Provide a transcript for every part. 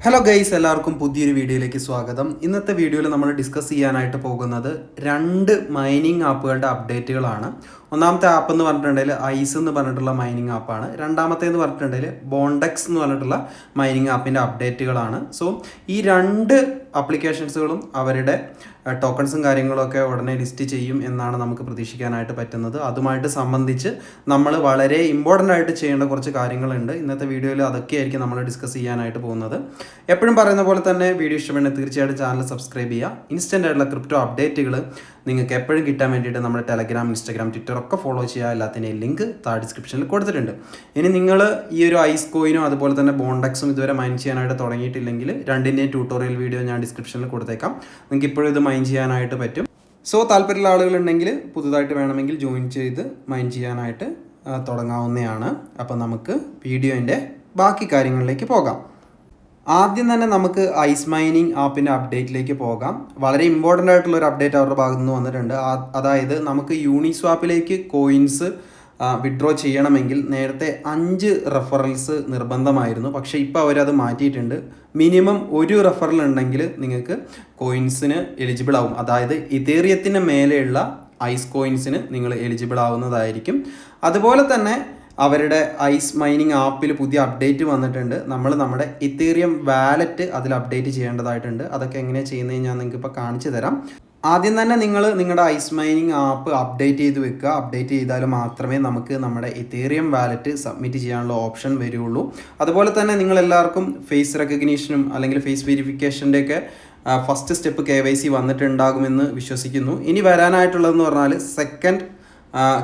Hello guys, എല്ലാവർക്കും പുതിയൊരു വീഡിയോയിലേക്ക് സ്വാഗതം. ഇന്നത്തെ വീഡിയോയിൽ നമ്മൾ ഡിസ്കസ് ചെയ്യാനായിട്ട് പോകുന്നത് രണ്ട് മൈനിങ് ആപ്പുകളുടെ അപ്ഡേറ്റുകളാണ്. ഒന്നാമത്തെ ആപ്പ് എന്ന് പറഞ്ഞിട്ടുണ്ടെങ്കിൽ ഐസ് എന്ന് പറഞ്ഞിട്ടുള്ള മൈനിങ് ആപ്പാണ്. രണ്ടാമത്തേന്ന് പറഞ്ഞിട്ടുണ്ടെങ്കിൽ ബോണ്ടെക്സ് എന്ന് പറഞ്ഞിട്ടുള്ള മൈനിങ് ആപ്പിൻ്റെ അപ്ഡേറ്റുകളാണ്. സോ ഈ രണ്ട് ആപ്ലിക്കേഷൻസുകളും അവരുടെ ടോക്കൺസും കാര്യങ്ങളൊക്കെ ഉടനെ ലിസ്റ്റ് ചെയ്യും എന്നാണ് നമുക്ക് പ്രതീക്ഷിക്കാനായിട്ട് പറ്റുന്നത്. അതുമായിട്ട് സംബന്ധിച്ച് നമ്മൾ വളരെ ഇമ്പോർട്ടൻ്റ് ആയിട്ട് ചെയ്യേണ്ട കുറച്ച് കാര്യങ്ങളുണ്ട്. ഇന്നത്തെ വീഡിയോയിൽ അതൊക്കെയായിരിക്കും നമ്മൾ ഡിസ്കസ് ചെയ്യാനായിട്ട് പോകുന്നത്. എപ്പോഴും പറയുന്ന പോലെ തന്നെ വീഡിയോ ഇഷ്ടപ്പെടുന്ന തീർച്ചയായിട്ടും ചാനൽ സബ്സ്ക്രൈബ് ചെയ്യുക. ഇൻസ്റ്റൻ്റ് ആയിട്ടുള്ള ക്രിപ്റ്റോ അപ്ഡേറ്റുകൾ നിങ്ങൾക്ക് എപ്പോഴും കിട്ടാൻ വേണ്ടിയിട്ട് നമ്മുടെ ടെലഗ്രാം, ഇൻസ്റ്റാഗ്രാം, ട്വിറ്റർ ഒക്കെ ഫോളോ ചെയ്യുക. എല്ലാത്തിൻ്റെയും ലിങ്ക് താഴെ ഡിസ്ക്രിപ്ഷനിൽ കൊടുത്തിട്ടുണ്ട്. ഇനി നിങ്ങൾ ഈ ഒരു ഐസ് കോയിനും അതുപോലെ തന്നെ ബോണ്ടെക്സും ഇതുവരെ മൈൻ ചെയ്യാനായിട്ട് തുടങ്ങിയിട്ടില്ലെങ്കിൽ രണ്ടിൻ്റെയും ട്യൂട്ടോറിയൽ വീഡിയോ ഞാൻ ഡിസ്ക്രിപ്ഷനിൽ കൊടുത്തേക്കാം. നിങ്ങൾക്ക് ഇപ്പോഴും ഇത് മൈൻ ചെയ്യാനായിട്ട് പറ്റും. സോ താല്പര്യമുള്ള ആളുകളുണ്ടെങ്കിൽ പുതുതായിട്ട് വേണമെങ്കിൽ ജോയിൻ ചെയ്ത് മൈൻ ചെയ്യാനായിട്ട് തുടങ്ങാവുന്നതാണ്. അപ്പോൾ നമുക്ക് വീഡിയോൻ്റെ ബാക്കി കാര്യങ്ങളിലേക്ക് പോകാം. ആദ്യം തന്നെ നമുക്ക് ഐസ് മൈനിങ് ആപ്പിൻ്റെ അപ്ഡേറ്റിലേക്ക് പോകാം. വളരെ ഇമ്പോർട്ടൻ്റ് ആയിട്ടുള്ള ഒരു അപ്ഡേറ്റ് അവരുടെ ഭാഗത്തു നിന്ന് വന്നിട്ടുണ്ട്. അതായത് നമുക്ക് യൂണിസ്വാപ്പിലേക്ക് കോയിൻസ് വിഡ്രോ ചെയ്യണമെങ്കിൽ നേരത്തെ 5 റെഫറൽസ് നിർബന്ധമായിരുന്നു. പക്ഷേ ഇപ്പോൾ അവരത് മാറ്റിയിട്ടുണ്ട്. മിനിമം ഒരു റെഫറൽ ഉണ്ടെങ്കിൽ നിങ്ങൾക്ക് കോയിൻസിന് എലിജിബിൾ ആവും. അതായത് ഇതേറിയത്തിന് മേലെയുള്ള ഐസ് കോയിൻസിന് നിങ്ങൾ എലിജിബിൾ ആവുന്നതായിരിക്കും. അതുപോലെ തന്നെ അവരുടെ ഐസ് മൈനിങ് ആപ്പിൽ പുതിയ അപ്ഡേറ്റ് വന്നിട്ടുണ്ട്. നമ്മൾ നമ്മുടെ ഇതേറിയം വാലറ്റ് അതിൽ അപ്ഡേറ്റ് ചെയ്യേണ്ടതായിട്ടുണ്ട്. അതൊക്കെ എങ്ങനെയാണ് ചെയ്യുന്നത് ഞാൻ നിങ്ങൾക്ക് ഇപ്പോൾ കാണിച്ചു തരാം. ആദ്യം തന്നെ നിങ്ങൾ നിങ്ങളുടെ ഐസ് മൈനിങ് ആപ്പ് അപ്ഡേറ്റ് ചെയ്ത് വെക്കുക. അപ്ഡേറ്റ് ചെയ്താൽ മാത്രമേ നമുക്ക് നമ്മുടെ ഇതേറിയം വാലറ്റ് സബ്മിറ്റ് ചെയ്യാനുള്ള ഓപ്ഷൻ വരുള്ളൂ. അതുപോലെ തന്നെ നിങ്ങളെല്ലാവർക്കും ഫേസ് റെക്കഗ്നീഷനും അല്ലെങ്കിൽ ഫേസ് വെരിഫിക്കേഷൻ്റെയൊക്കെ ഫസ്റ്റ് സ്റ്റെപ്പ് KYC വന്നിട്ടുണ്ടാകുമെന്ന് വിശ്വസിക്കുന്നു. ഇനി വരാനായിട്ടുള്ളതെന്ന് പറഞ്ഞാൽ സെക്കൻഡ്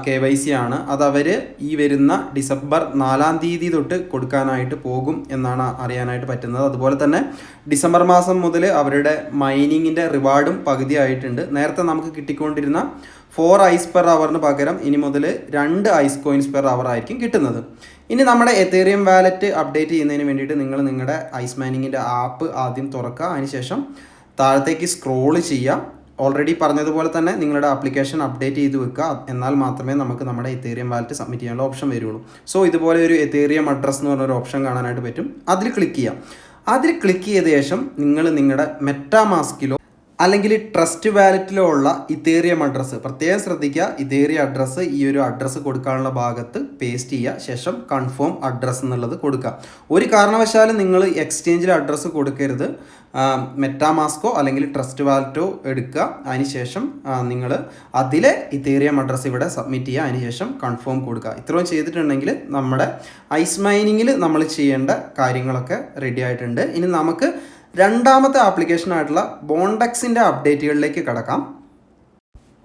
KYC ആണ്. അതവർ ഈ വരുന്ന ഡിസംബർ 4-ാം തീയതി തൊട്ട് കൊടുക്കാനായിട്ട് പോകും എന്നാണ് അറിയാനായിട്ട് പറ്റുന്നത്. അതുപോലെ തന്നെ ഡിസംബർ മാസം മുതൽ അവരുടെ മൈനിങ്ങിൻ്റെ റിവാർഡും പകുതി ആയിട്ടുണ്ട്. നേരത്തെ നമുക്ക് കിട്ടിക്കൊണ്ടിരുന്ന 4 ഐസ് പെർ അവറിന് പകരം ഇനി മുതൽ 2 ഐസ് കോയിൻസ് പെർ അവർ ആയിരിക്കും കിട്ടുന്നത്. ഇനി നമ്മുടെ എതേറിയം വാലറ്റ് അപ്ഡേറ്റ് ചെയ്യുന്നതിന് വേണ്ടിയിട്ട് നിങ്ങൾ നിങ്ങളുടെ ഐസ് മൈനിങ്ങിൻ്റെ ആപ്പ് ആദ്യം തുറക്കുക. അതിനുശേഷം താഴത്തേക്ക് സ്ക്രോൾ ചെയ്യുക. ഓൾറെഡി പറഞ്ഞതുപോലെ തന്നെ നിങ്ങളുടെ ആപ്ലിക്കേഷൻ അപ്ഡേറ്റ് ചെയ്ത് വെക്കുക. എന്നാൽ മാത്രമേ നമുക്ക് നമ്മുടെ എതേറിയം വാലറ്റ് സബ്മിറ്റ് ചെയ്യാനുള്ള ഓപ്ഷൻ വരുള്ളൂ. സോ ഇതുപോലെ ഒരു എതേറിയം അഡ്രസ് എന്ന് പറഞ്ഞൊരു ഓപ്ഷൻ കാണാനായിട്ട് പറ്റും. അതിൽ ക്ലിക്ക് ചെയ്യാം. അതിൽ ക്ലിക്ക് ചെയ്ത ശേഷം നിങ്ങൾ നിങ്ങളുടെ മെറ്റാമാസ്കിലോ അല്ലെങ്കിൽ ട്രസ്റ്റ് വാലറ്റിലോ ഉള്ള ഇതേറിയം അഡ്രസ്സ് പ്രത്യേകം ശ്രദ്ധിക്കുക. ഇതേറിയം അഡ്രസ്സ് ഈ ഒരു അഡ്രസ്സ് കൊടുക്കാനുള്ള ഭാഗത്ത് പേസ്റ്റ് ചെയ്യുക. ശേഷം കൺഫേം അഡ്രസ്സ് എന്നുള്ളത് കൊടുക്കുക. ഒരു കാരണവശാലും നിങ്ങൾ എക്സ്ചേഞ്ചിൽ അഡ്രസ്സ് കൊടുക്കരുത്. മെറ്റാമാസ്കോ അല്ലെങ്കിൽ ട്രസ്റ്റ് വാലറ്റോ എടുക്കുക. അതിനുശേഷം നിങ്ങൾ അതിലെ ഇതേറിയം അഡ്രസ്സ് ഇവിടെ സബ്മിറ്റ് ചെയ്യുക. അതിനുശേഷം കൺഫേം കൊടുക്കുക. ഇത്രയും ചെയ്തിട്ടുണ്ടെങ്കിൽ നമ്മുടെ ഐസ് മൈനിങ്ങിൽ നമ്മൾ ചെയ്യേണ്ട കാര്യങ്ങളൊക്കെ റെഡി ആയിട്ടുണ്ട്. ഇനി നമുക്ക് രണ്ടാമത്തെ ആപ്ലിക്കേഷനായിട്ടുള്ള ബോണ്ടെക്സിൻ്റെ അപ്ഡേറ്റുകളിലേക്ക് കടക്കാം.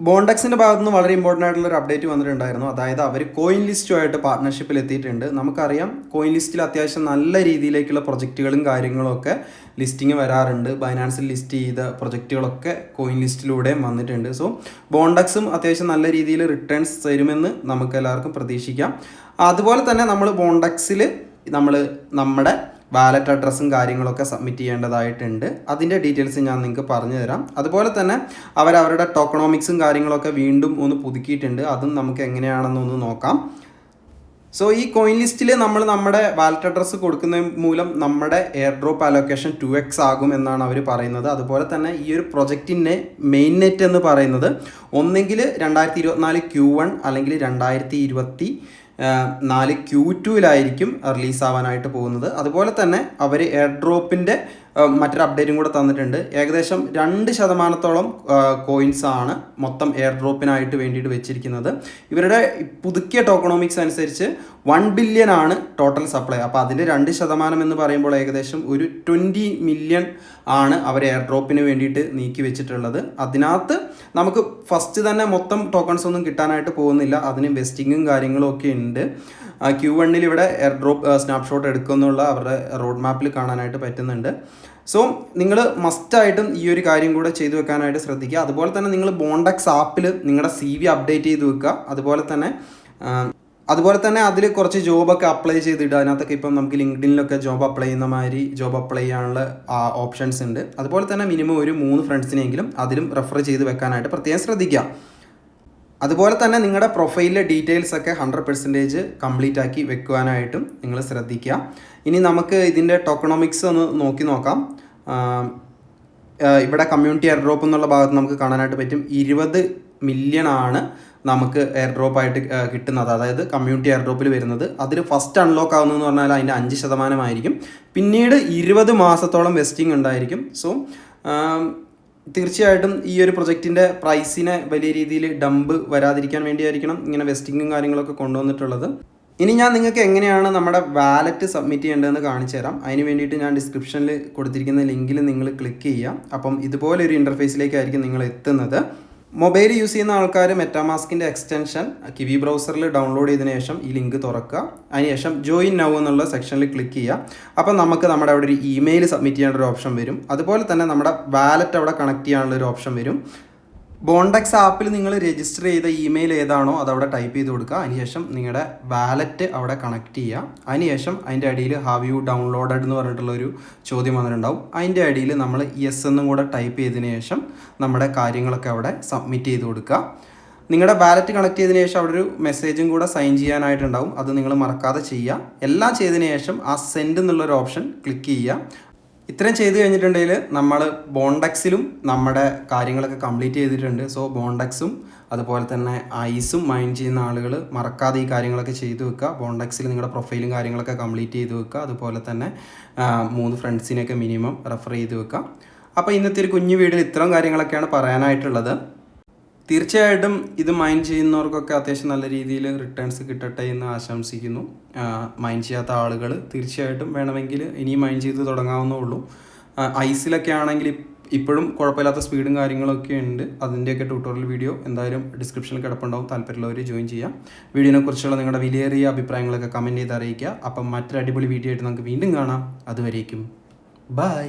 ബോണ്ടെക്സിൻ്റെ ഭാഗത്തു നിന്ന് വളരെ ഇമ്പോർട്ടൻ്റ് ആയിട്ടുള്ള ഒരു അപ്ഡേറ്റ് വന്നിട്ടുണ്ടായിരുന്നു. അതായത് അവർ കോയിൻ ലിസ്റ്റുമായിട്ട് പാർട്ട്ണർഷിപ്പിൽ എത്തിയിട്ടുണ്ട്. നമുക്കറിയാം കോയിൻ ലിസ്റ്റിൽ അത്യാവശ്യം നല്ല രീതിയിലേക്കുള്ള പ്രൊജക്റ്റുകളും കാര്യങ്ങളൊക്കെ ലിസ്റ്റിങ് വരാറുണ്ട്. ബൈനാൻസിൽ ലിസ്റ്റ് ചെയ്ത പ്രൊജക്റ്റുകളൊക്കെ കോയിൻ ലിസ്റ്റിലൂടെ വന്നിട്ടുണ്ട്. സോ ബോണ്ടെക്സും അത്യാവശ്യം നല്ല രീതിയിൽ റിട്ടേൺസ് തരുമെന്ന് നമുക്ക് എല്ലാവർക്കും പ്രതീക്ഷിക്കാം. അതുപോലെ തന്നെ നമ്മൾ ബോണ്ടെക്സിൽ നമ്മുടെ വാലറ്റ് അഡ്രസ്സും കാര്യങ്ങളൊക്കെ സബ്മിറ്റ് ചെയ്യേണ്ടതായിട്ടുണ്ട്. അതിൻ്റെ ഡീറ്റെയിൽസ് ഞാൻ നിങ്ങൾക്ക് പറഞ്ഞു തരാം. അതുപോലെ തന്നെ അവരുടെ ടോക്കണോമിക്സും കാര്യങ്ങളൊക്കെ വീണ്ടും ഒന്ന് പുതുക്കിയിട്ടുണ്ട്. അതും നമുക്ക് എങ്ങനെയാണെന്നൊന്ന് നോക്കാം. സോ ഈ കോയിൻ ലിസ്റ്റിൽ നമ്മുടെ വാലറ്റ് അഡ്രസ്സ് കൊടുക്കുന്ന മൂലം നമ്മുടെ എയർ ഡ്രോപ്പ് അലോക്കേഷൻ 2x ആകും എന്നാണ് അവർ പറയുന്നത്. അതുപോലെ തന്നെ ഈ ഒരു പ്രൊജക്റ്റിൻ്റെ മെയിൻ നെറ്റ് എന്ന് പറയുന്നത് ഒന്നെങ്കിൽ 2024 Q1 അല്ലെങ്കിൽ 2024 Q2 റിലീസ് ആവാനായിട്ട് പോകുന്നത്. അതുപോലെ തന്നെ അവർ എയർ ഡ്രോപ്പിൻ്റെ മറ്റൊരു അപ്ഡേറ്റും കൂടെ തന്നിട്ടുണ്ട്. ഏകദേശം 2% കോയിൻസ് ആണ് മൊത്തം എയർ ഡ്രോപ്പിനായിട്ട് വേണ്ടിയിട്ട് വെച്ചിരിക്കുന്നത്. ഇവരുടെ പുതുക്കിയ ടോക്കണോമിക്സ് അനുസരിച്ച് 1 ബില്യൺ ആണ് ടോട്ടൽ സപ്ലൈ. അപ്പോൾ അതിൻ്റെ 2% എന്ന് പറയുമ്പോൾ ഏകദേശം ഒരു 20 മില്യൺ ആണ് അവർ എയർ ഡ്രോപ്പിന് വേണ്ടിയിട്ട് നീക്കി വെച്ചിട്ടുള്ളത്. അതിനകത്ത് നമുക്ക് ഫസ്റ്റ് തന്നെ മൊത്തം ടോക്കൺസ് ഒന്നും കിട്ടാനായിട്ട് പോകുന്നില്ല. അതിന് വെസ്റ്റിങ്ങും കാര്യങ്ങളും ഒക്കെ ഉണ്ട്. Q1 ഇവിടെ എയർ ഡ്രോപ്പ് സ്നാപ്ഷോട്ട് എടുക്കുമെന്നുള്ള അവരുടെ റോഡ് മാപ്പിൽ കാണാനായിട്ട് പറ്റുന്നുണ്ട്. സോ നിങ്ങൾ മസ്റ്റായിട്ടും ഈ ഒരു കാര്യം കൂടെ ചെയ്തു വെക്കാനായിട്ട് ശ്രദ്ധിക്കുക. അതുപോലെ തന്നെ നിങ്ങൾ ബോണ്ടെക്സ് ആപ്പിൽ നിങ്ങളുടെ CV അപ്ഡേറ്റ് ചെയ്ത് വെക്കുക. അതുപോലെ തന്നെ അതിൽ കുറച്ച് ജോബൊക്കെ അപ്ലൈ ചെയ്തിടുക. അതിനകത്തൊക്കെ ഇപ്പം നമുക്ക് ലിങ്ക്ഡിനിലൊക്കെ ജോബ് അപ്ലൈ ചെയ്യുന്ന മാതിരി ജോബ് അപ്ലൈ ചെയ്യാനുള്ള ഓപ്ഷൻസ് ഉണ്ട്. അതുപോലെ തന്നെ മിനിമം ഒരു 3 ഫ്രണ്ട്സിനെങ്കിലും അതിലും റെഫർ ചെയ്ത് വെക്കാനായിട്ട് പ്രത്യേകം ശ്രദ്ധിക്കുക. അതുപോലെ തന്നെ നിങ്ങളുടെ പ്രൊഫൈലിലെ ഡീറ്റെയിൽസ് ഒക്കെ 100% കംപ്ലീറ്റ് ആക്കി വെക്കുവാനായിട്ടും നിങ്ങൾ ശ്രദ്ധിക്കുക. ഇനി നമുക്ക് ഇതിൻ്റെ ടോക്കണോമിക്സ് ഒന്ന് നോക്കാം. ഇവിടെ കമ്മ്യൂണിറ്റി എയർ ഡ്രോപ്പ് എന്നുള്ള ഭാഗത്ത് നമുക്ക് കാണാനായിട്ട് പറ്റും 20 മില്യൺ ആണ് നമുക്ക് എയർ ഡ്രോപ്പ് ആയിട്ട് കിട്ടുന്നത്. അതായത് കമ്മ്യൂണിറ്റി എയർ ഡ്രോപ്പിൽ വരുന്നത്. അതിൽ ഫസ്റ്റ് അൺലോക്ക് ആവുന്നതെന്ന് പറഞ്ഞാൽ അതിൻ്റെ 5% ആയിരിക്കും. പിന്നീട് 20 മാസത്തോളം വെസ്റ്റിംഗ് ഉണ്ടായിരിക്കും. സോ തീർച്ചയായിട്ടും ഈ ഒരു പ്രൊജക്റ്റിൻ്റെ പ്രൈസിനെ വലിയ രീതിയിൽ ഡംപ് വരാതിരിക്കാൻ വേണ്ടിയായിരിക്കണം ഇങ്ങനെ വെസ്റ്റിങ്ങും കാര്യങ്ങളൊക്കെ കൊണ്ടുവന്നിട്ടുള്ളത്. ഇനി ഞാൻ നിങ്ങൾക്ക് എങ്ങനെയാണ് നമ്മുടെ വാലറ്റ് സബ്മിറ്റ് ചെയ്യേണ്ടതെന്ന് കാണിച്ചു തരാം. അതിന് വേണ്ടിയിട്ട് ഞാൻ ഡിസ്ക്രിപ്ഷനിൽ കൊടുത്തിരിക്കുന്ന ലിങ്കിൽ നിങ്ങൾ ക്ലിക്ക് ചെയ്യുക. അപ്പം ഇതുപോലെ ഒരു ഇൻ്റർഫേസിലേക്കായിരിക്കും നിങ്ങൾ എത്തുന്നത്. മൊബൈൽ യൂസ് ചെയ്യുന്ന ആൾക്കാർ മെറ്റാമാസ്കിൻ്റെ എക്സ്റ്റൻഷൻ കിവി ബ്രൗസറിൽ ഡൗൺലോഡ് ചെയ്തതിന് ശേഷം ഈ ലിങ്ക് തുറക്കുക. അതിനുശേഷം ജോയിൻ നൗ എന്നുള്ള സെക്ഷനിൽ ക്ലിക്ക് ചെയ്യുക. അപ്പം നമുക്ക് നമ്മുടെ അവിടെ ഒരു ഇമെയിൽ സബ്മിറ്റ് ചെയ്യാനുള്ള ഒരു ഓപ്ഷൻ വരും. അതുപോലെ തന്നെ നമ്മുടെ വാലറ്റ് അവിടെ കണക്ട് ചെയ്യാനുള്ള ഒരു ഓപ്ഷൻ വരും. ബോണ്ടെക്സ് ആപ്പിൽ നിങ്ങൾ രജിസ്റ്റർ ചെയ്ത ഇമെയിൽ ഏതാണോ അതവിടെ ടൈപ്പ് ചെയ്ത് കൊടുക്കുക. അതിനുശേഷം നിങ്ങളുടെ വാലറ്റ് അവിടെ കണക്ട് ചെയ്യുക. അതിനുശേഷം അതിൻ്റെ അടിയിൽ ഹാവ് യു ഡൗൺലോഡഡ് എന്ന് പറഞ്ഞിട്ടുള്ളൊരു ചോദ്യം വന്നിട്ടുണ്ടാവും. അതിൻ്റെ അടിയിൽ നമ്മൾ യെസ് എന്നും കൂടെ ടൈപ്പ് ചെയ്തതിന് ശേഷം നമ്മുടെ കാര്യങ്ങളൊക്കെ അവിടെ സബ്മിറ്റ് ചെയ്ത് കൊടുക്കുക. നിങ്ങളുടെ വാലറ്റ് കണക്ട് ചെയ്തതിന് ശേഷം അവിടെ ഒരു മെസ്സേജും കൂടെ സൈൻ ചെയ്യാനായിട്ടുണ്ടാവും. അത് നിങ്ങൾ മറക്കാതെ ചെയ്യുക. എല്ലാം ചെയ്തതിന് ശേഷം ആ സെൻഡ് എന്നുള്ളൊരു ഓപ്ഷൻ ക്ലിക്ക് ചെയ്യുക. ഇത്രയും ചെയ്ത് കഴിഞ്ഞിട്ടുണ്ടെങ്കിൽ നമ്മൾ ബോണ്ടെക്സിലും നമ്മുടെ കാര്യങ്ങളൊക്കെ കംപ്ലീറ്റ് ചെയ്തിട്ടുണ്ട്. സോ ബോണ്ടെക്സും അതുപോലെ തന്നെ ഐസും മൈൻ ചെയ്യുന്ന ആളുകൾ മറക്കാതെ ഈ കാര്യങ്ങളൊക്കെ ചെയ്തു വെക്കുക. ബോണ്ടെക്സിൽ നിങ്ങളുടെ പ്രൊഫൈലും കാര്യങ്ങളൊക്കെ കംപ്ലീറ്റ് ചെയ്ത് വെക്കുക. അതുപോലെ തന്നെ 3 ഫ്രണ്ട്സിനെയൊക്കെ മിനിമം റെഫർ ചെയ്ത് വെക്കുക. അപ്പോൾ ഇന്നത്തെ ഒരു കുഞ്ഞു വീഡിയോയിൽ ഇത്രയും കാര്യങ്ങളൊക്കെയാണ് പറയാനായിട്ടുള്ളത്. തീർച്ചയായിട്ടും ഇത് മൈൻ ചെയ്യുന്നവർക്കൊക്കെ അത്യാവശ്യം നല്ല രീതിയിൽ റിട്ടേൺസ് കിട്ടട്ടെ എന്ന് ആശംസിക്കുന്നു. മൈൻ ചെയ്യാത്ത ആളുകൾ തീർച്ചയായിട്ടും വേണമെങ്കിൽ ഇനിയും മൈൻ ചെയ്ത് തുടങ്ങാവുന്നേ. ഐസിലൊക്കെ ആണെങ്കിൽ ഇപ്പോഴും കുഴപ്പമില്ലാത്ത സ്പീഡും കാര്യങ്ങളൊക്കെ ഉണ്ട്. അതിൻ്റെയൊക്കെ ട്യൂട്ടോറിയൽ വീഡിയോ എന്തായാലും ഡിസ്ക്രിപ്ഷനിൽ കിടപ്പുണ്ടാവും. താല്പര്യമുള്ളവർ ജോയിൻ ചെയ്യാം. വീഡിയോനെ കുറിച്ചുള്ള നിങ്ങളുടെ വിലയേറിയ അഭിപ്രായങ്ങളൊക്കെ കമൻറ്റ് ചെയ്ത് അറിയിക്കുക. അപ്പം മറ്റൊരു അടിപൊളി വീഡിയോ ആയിട്ട് നമുക്ക് വീണ്ടും കാണാം. അതുവരേക്കും ബൈ.